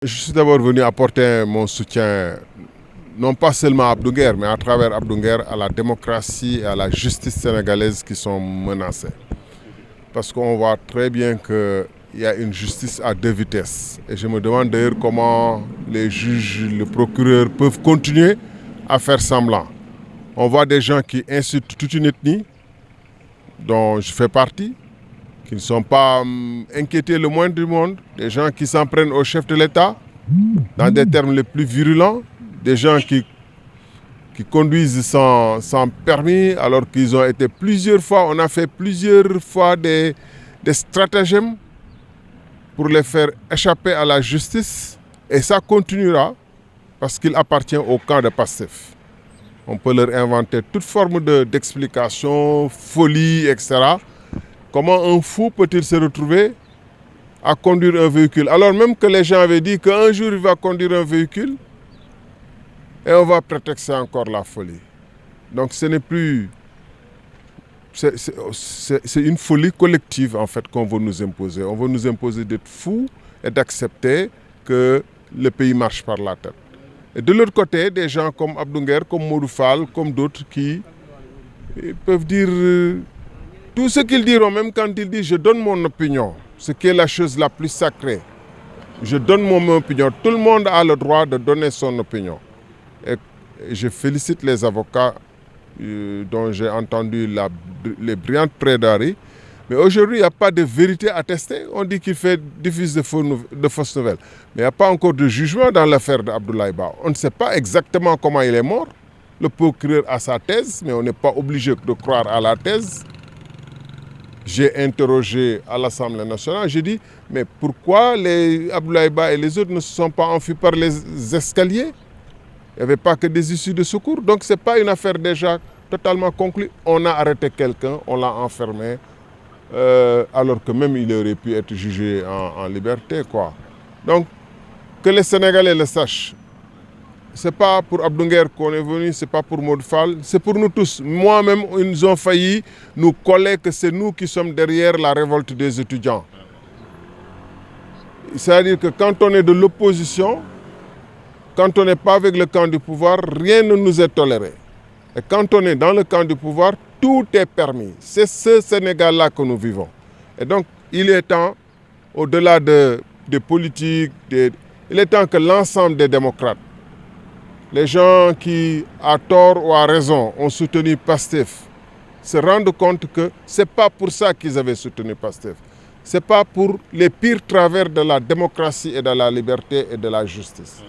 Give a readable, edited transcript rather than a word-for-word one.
Je suis d'abord venu apporter mon soutien, non pas seulement à Abdou Nguer, mais à travers Abdou Nguer, à la démocratie et à la justice sénégalaise qui sont menacées. Parce qu'on voit très bien qu'il y a une justice à deux vitesses. Et je me demande d'ailleurs comment les juges, le procureur peuvent continuer à faire semblant. On voit des gens qui insultent toute une ethnie, dont je fais partie, qui ne sont pas inquiétés le moins du monde, des gens qui s'en prennent au chef de l'État, dans des termes les plus virulents, des gens qui conduisent sans permis alors qu'ils ont été plusieurs fois, on a fait plusieurs fois des stratagèmes pour les faire échapper à la justice et ça continuera parce qu'il appartient au camp de Pastef. On peut leur inventer toute forme d'explication, folie, etc. Comment un fou peut-il se retrouver à conduire un véhicule alors même que les gens avaient dit qu'un jour il va conduire un véhicule et on va prétexter encore la folie. Donc ce n'est plus... C'est une folie collective en fait qu'on veut nous imposer. On veut nous imposer d'être fous et d'accepter que le pays marche par la tête. Et de l'autre côté, des gens comme Abdou Nguer, comme Modou Fall, comme d'autres qui peuvent dire tout ce qu'ils diront, même quand ils disent « je donne mon opinion », ce qui est la chose la plus sacrée. Je donne mon opinion. Tout le monde a le droit de donner son opinion. Et je félicite les avocats dont j'ai entendu les brillantes plaidoiries. Mais aujourd'hui, il n'y a pas de vérité attestée. On dit qu'il diffuse de fausses nouvelles. Mais il n'y a pas encore de jugement dans l'affaire d'Abdoulaye Ba. On ne sait pas exactement comment il est mort. Le procureur a sa thèse, mais on n'est pas obligé de croire à la thèse. J'ai interrogé à l'Assemblée nationale, j'ai dit, mais pourquoi Abdoulaye Ba et les autres ne se sont pas enfuis par les escaliers? Il n'y avait pas que des issues de secours. Donc ce n'est pas une affaire déjà totalement conclue. On a arrêté quelqu'un, on l'a enfermé, alors que même il aurait pu être jugé en liberté, quoi. Donc que les Sénégalais le sachent. Ce n'est pas pour Abdou Nguer qu'on est venu, ce n'est pas pour Modou Fall, c'est pour nous tous. Moi-même, ils ont failli nous coller que c'est nous qui sommes derrière la révolte des étudiants. C'est-à-dire que quand on est de l'opposition, quand on n'est pas avec le camp du pouvoir, rien ne nous est toléré. Et quand on est dans le camp du pouvoir, tout est permis. C'est ce Sénégal-là que nous vivons. Et donc, il est temps, au-delà des politiques, il est temps que l'ensemble des démocrates, les gens qui, à tort ou à raison, ont soutenu Pastef, se rendent compte que ce n'est pas pour ça qu'ils avaient soutenu Pastef. Ce n'est pas pour les pires travers de la démocratie et de la liberté et de la justice.